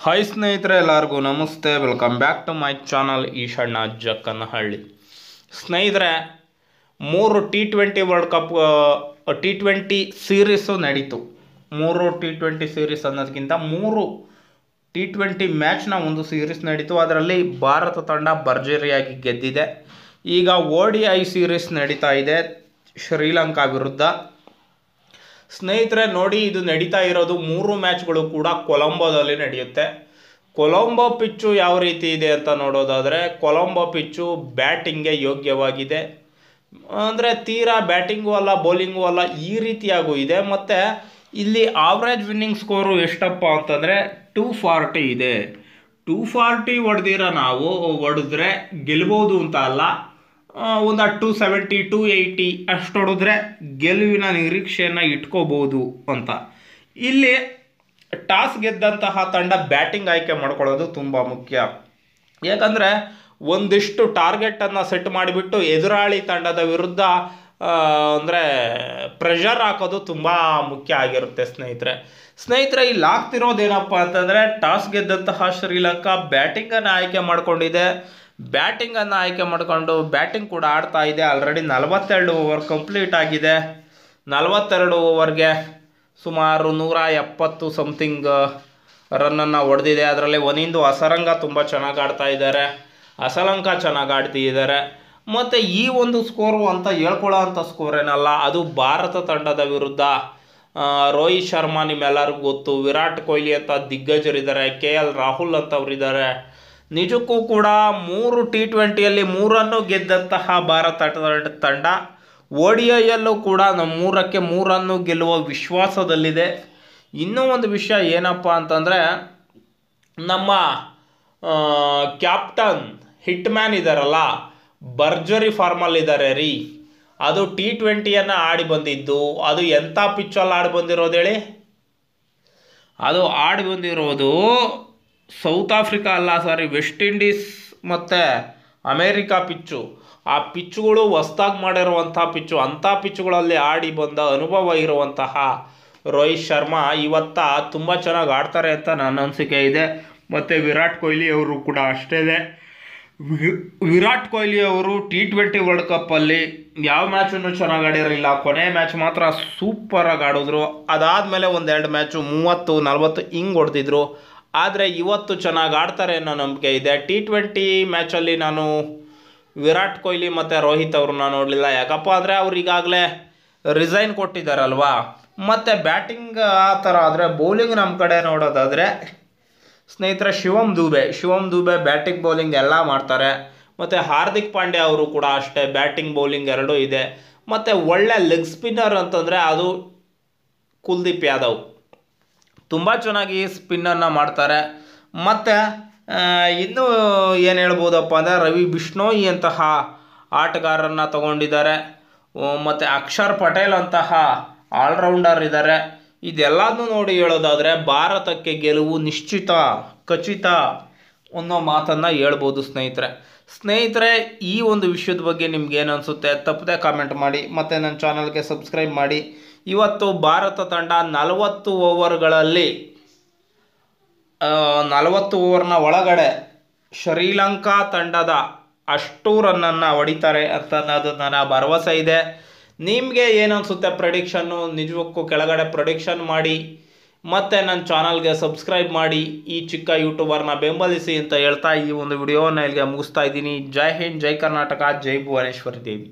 Hi ಸ್ನೇಹಿತರೆ, ಎಲ್ಲರಿಗೂ ನಮಸ್ತೆ. Welcome back to my channel Eshanna Jakkanahalli. ಸ್ನೇಹಿತರೆ, 3 T20 world cup T20 series ನಡೀತು. 3 T20 ಸೀರೀಸ್ ಅನ್ನೋದಕ್ಕಿಂತ 3 T20 ಮ್ಯಾಚ್ನ ಒಂದು ಸೀರೀಸ್ ನಡೀತು. ಅದರಲ್ಲಿ ಭಾರತ ತಂಡ ಭರ್ಜರಿಯಾಗಿ ಗೆದ್ದಿದೆ. ಈಗ ODI ಸೀರೀಸ್ ನಡೀತಾ ಇದೆ ಶ್ರೀಲಂಕಾ ವಿರುದ್ಧ. ಸ್ನೇಹಿತರೆ ನೋಡಿ, ಇದು ನಡೀತಾ ಇರೋದು 3 ಮ್ಯಾಚ್ಗಳು ಕೂಡ ಕೊಲಂಬೋದಲ್ಲಿ ನಡೆಯುತ್ತೆ. ಕೊಲಂಬೋ ಪಿಚ್ಚು ಯಾವ ರೀತಿ ಇದೆ ಅಂತ ನೋಡೋದಾದರೆ, ಕೊಲಂಬೋ ಪಿಚ್ಚು ಬ್ಯಾಟಿಂಗ್ಗೆ ಯೋಗ್ಯವಾಗಿದೆ. ಅಂದರೆ ತೀರಾ ಬ್ಯಾಟಿಂಗು ಅಲ್ಲ, ಬೌಲಿಂಗು ಅಲ್ಲ, ಈ ರೀತಿಯಾಗೂ ಇದೆ. ಮತ್ತು ಇಲ್ಲಿ ಆವ್ರೇಜ್ ವಿನ್ನಿಂಗ್ ಸ್ಕೋರು ಎಷ್ಟಪ್ಪ ಅಂತಂದರೆ 240 ಇದೆ. 240 ಹೊಡೆದ್ರೆ ಗೆಲ್ಬೋದು ಅಂತ ಅಲ್ಲ, ಒಂದು 270 280 ಅಷ್ಟು ಹೊಡೆದ್ರೆ ಗೆಲುವಿನ ನಿರೀಕ್ಷೆಯನ್ನು ಇಟ್ಕೋಬೋದು ಅಂತ. ಇಲ್ಲಿ ಟಾಸ್ ಗೆದ್ದಂತಹ ತಂಡ ಬ್ಯಾಟಿಂಗ್ ಆಯ್ಕೆ ಮಾಡ್ಕೊಳ್ಳೋದು ತುಂಬ ಮುಖ್ಯ. ಯಾಕಂದರೆ ಒಂದಿಷ್ಟು ಟಾರ್ಗೆಟನ್ನು ಸೆಟ್ ಮಾಡಿಬಿಟ್ಟು ಎದುರಾಳಿ ತಂಡದ ವಿರುದ್ಧ ಅಂದರೆ ಪ್ರೆಷರ್ ಹಾಕೋದು ತುಂಬ ಮುಖ್ಯ ಆಗಿರುತ್ತೆ ಸ್ನೇಹಿತರೆ ಇಲ್ಲಿ ಆಗ್ತಿರೋದೇನಪ್ಪ ಅಂತಂದರೆ, ಟಾಸ್ ಗೆದ್ದಂತಹ ಶ್ರೀಲಂಕಾ ಬ್ಯಾಟಿಂಗನ್ನು ಆಯ್ಕೆ ಮಾಡಿಕೊಂಡಿದೆ. ಬ್ಯಾಟಿಂಗನ್ನು ಆಯ್ಕೆ ಮಾಡಿಕೊಂಡು ಬ್ಯಾಟಿಂಗ್ ಕೂಡ ಆಡ್ತಾ ಇದೆ. ಆಲ್ರೆಡಿ 42 ಓವರ್ ಕಂಪ್ಲೀಟ್ ಆಗಿದೆ. 42 ಓವರ್ಗೆ ಸುಮಾರು 170 ಸಮಥಿಂಗ್ ರನ್ನನ್ನು ಹೊಡೆದಿದೆ. ಅದರಲ್ಲಿ ಒನಿಂದು ಅಸರಂಗ ತುಂಬ ಚೆನ್ನಾಗಿ ಆಡ್ತಾ ಇದ್ದಾರೆ, ಅಸಲಂಕ ಚೆನ್ನಾಗಿ ಆಡ್ತಿದ್ದಾರೆ. ಮತ್ತು ಈ ಒಂದು ಸ್ಕೋರು ಅಂತ ಹೇಳ್ಕೊಳ್ಳೋ ಅಂಥ ಸ್ಕೋರ್ ಏನಲ್ಲ, ಅದು ಭಾರತ ತಂಡದ ವಿರುದ್ಧ. ರೋಹಿತ್ ಶರ್ಮಾ ನಿಮ್ಮೆಲ್ಲರಿಗೂ ಗೊತ್ತು, ವಿರಾಟ್ ಕೊಹ್ಲಿ ಅಂತ ದಿಗ್ಗಜರಿದ್ದಾರೆ, KL ರಾಹುಲ್ ಅಂತವರಿದ್ದಾರೆ. ನಿಜಕ್ಕೂ ಕೂಡ 3 T20ಯಲ್ಲಿ 3 ಗೆದ್ದಂತಹ ಭಾರತ ತಂಡ ODIಯಲ್ಲೂ ಕೂಡ 3ಕ್ಕೆ 3 ಗೆಲ್ಲುವ ವಿಶ್ವಾಸದಲ್ಲಿದೆ. ಇನ್ನೂ ಒಂದು ವಿಷಯ ಏನಪ್ಪ ಅಂತಂದರೆ, ನಮ್ಮ ಕ್ಯಾಪ್ಟನ್ ಹಿಟ್ ಮ್ಯಾನ್ ಇದ್ದಾರಲ್ಲ, ಭರ್ಜರಿ ಫಾರ್ಮಲ್ಲಿದ್ದಾರೆ ರೀ. ಅದು T20ಯನ್ನು ಆಡಿ ಬಂದಿದ್ದು. ಅದು ಎಂಥ ಪಿಚ್ಚಲ್ಲಿ ಆಡಿ ಬಂದಿರೋದು ಹೇಳಿ? ಅದು ಆಡಿ ಬಂದಿರೋದು ಸೌತ್ ಆಫ್ರಿಕಾ ಅಲ್ಲ, ವೆಸ್ಟ್ ಇಂಡೀಸ್ ಮತ್ತು ಅಮೇರಿಕಾ ಪಿಚ್ಚು. ಆ ಪಿಚ್ಚುಗಳು ಹೊಸ್ದಾಗಿ ಮಾಡಿರುವಂಥ ಪಿಚ್ಚು. ಅಂಥ ಪಿಚ್ಚುಗಳಲ್ಲಿ ಆಡಿ ಬಂದ ಅನುಭವ ಇರುವಂತಹ ರೋಹಿತ್ ಶರ್ಮಾ ಇವತ್ತು ತುಂಬ ಚೆನ್ನಾಗಿ ಆಡ್ತಾರೆ ಅಂತ ನನ್ನ ಅನಿಸಿಕೆ ಇದೆ. ಮತ್ತು ವಿರಾಟ್ ಕೊಹ್ಲಿ ಅವರು ಕೂಡ ಅಷ್ಟೇ. ವಿರಾಟ್ ಕೊಹ್ಲಿ ಅವರು T20 ವರ್ಲ್ಡ್ ಕಪ್ಪಲ್ಲಿ ಯಾವ ಮ್ಯಾಚನ್ನು ಚೆನ್ನಾಗಿ ಆಡಿರಲಿಲ್ಲ. ಕೊನೆ ಮ್ಯಾಚ್ ಮಾತ್ರ ಸೂಪರಾಗಿ ಆಡಿದ್ರು. ಅದಾದಮೇಲೆ 1-2 ಮ್ಯಾಚು 30 40 ಹಿಂಗೆ ಹೊಡೆದಿದ್ರು. ಆದರೆ ಇವತ್ತು ಚೆನ್ನಾಗಿ ಆಡ್ತಾರೆ ಅನ್ನೋ ನಂಬಿಕೆ ಇದೆ. T20 ಮ್ಯಾಚಲ್ಲಿ ನಾನು ವಿರಾಟ್ ಕೊಹ್ಲಿ ಮತ್ತು ರೋಹಿತ್ ಅವ್ರನ್ನ ನೋಡಲಿಲ್ಲ. ಯಾಕಪ್ಪ ಅಂದರೆ ಅವ್ರು ಈಗಾಗಲೇ ರಿಸೈನ್ ಕೊಟ್ಟಿದ್ದಾರಲ್ವಾ. ಮತ್ತು ಬ್ಯಾಟಿಂಗ್ ಆ ಥರ ಆದರೆ, ಬೌಲಿಂಗ್ ನಮ್ಮ ಕಡೆ ನೋಡೋದಾದರೆ ಸ್ನೇಹಿತರೆ ಶಿವಮ್ ದುಬೆ ಬ್ಯಾಟಿಂಗ್ ಬೌಲಿಂಗ್ ಎಲ್ಲ ಮಾಡ್ತಾರೆ. ಮತ್ತು ಹಾರ್ದಿಕ್ ಪಾಂಡ್ಯ ಅವರು ಕೂಡ ಅಷ್ಟೇ, ಬ್ಯಾಟಿಂಗ್ ಬೌಲಿಂಗ್ ಎರಡೂ ಇದೆ. ಮತ್ತು ಒಳ್ಳೆ ಲೆಗ್ ಸ್ಪಿನ್ನರ್ ಅಂತಂದರೆ ಅದು ಕುಲ್ದೀಪ್ ಯಾದವ್, ತುಂಬ ಚೆನ್ನಾಗಿ ಸ್ಪಿನ್ನನ್ನು ಮಾಡ್ತಾರೆ. ಮತ್ತು ಇನ್ನೂ ಏನು ಹೇಳ್ಬೋದಪ್ಪ ಅಂದರೆ, ರವಿ ಬಿಷ್ಣೋಯಿ ಅಂತಹ ಆಟಗಾರರನ್ನು ತಗೊಂಡಿದ್ದಾರೆ. ಮತ್ತು ಅಕ್ಷರ್ ಪಟೇಲ್ ಅಂತಹ ಆಲ್ರೌಂಡರ್ ಇದ್ದಾರೆ. ಇದೆಲ್ಲದನ್ನೂ ನೋಡಿ ಹೇಳೋದಾದರೆ ಭಾರತಕ್ಕೆ ಗೆಲುವು ನಿಶ್ಚಿತ, ಖಚಿತ ಅನ್ನೋ ಮಾತನ್ನು ಹೇಳ್ಬೋದು ಸ್ನೇಹಿತರೆ ಈ ಒಂದು ವಿಷಯದ ಬಗ್ಗೆ ನಿಮ್ಗೇನು ಅನಿಸುತ್ತೆ ತಪ್ಪದೆ ಕಾಮೆಂಟ್ ಮಾಡಿ. ಮತ್ತು ನನ್ನ ಚಾನಲ್ಗೆ ಸಬ್ಸ್ಕ್ರೈಬ್ ಮಾಡಿ. ಇವತ್ತು ಭಾರತ ತಂಡ 40 ಓವರ್ಗಳಲ್ಲಿ 40 ಓವರ್ನ ಒಳಗಡೆ ಶ್ರೀಲಂಕಾ ತಂಡದ ಅಷ್ಟು ರನ್ನನ್ನು ಹೊಡಿತಾರೆ ಅಂತ ಅನ್ನೋದು ನನ್ನ ಭರವಸೆ ಇದೆ. ನಿಮಗೆ ಏನು ಅನಿಸುತ್ತೆ ಪ್ರೆಡಿಕ್ಷನ್ನು? ನಿಜಕ್ಕೂ ಕೆಳಗಡೆ ಪ್ರೆಡಿಕ್ಷನ್ ಮಾಡಿ. ಮತ್ತು ನನ್ನ ಚಾನಲ್ಗೆ ಸಬ್ಸ್ಕ್ರೈಬ್ ಮಾಡಿ. ಈ ಚಿಕ್ಕ ಯೂಟ್ಯೂಬರ್ನ ಬೆಂಬಲಿಸಿ ಅಂತ ಹೇಳ್ತಾ ಈ ಒಂದು ವಿಡಿಯೋನ ಇಲ್ಲಿಗೆ ಮುಗಿಸ್ತಾ ಇದ್ದೀನಿ. ಜೈ ಹಿಂದ್, ಜೈ ಕರ್ನಾಟಕ, ಜೈ ಭುವನೇಶ್ವರಿ ದೇವಿ.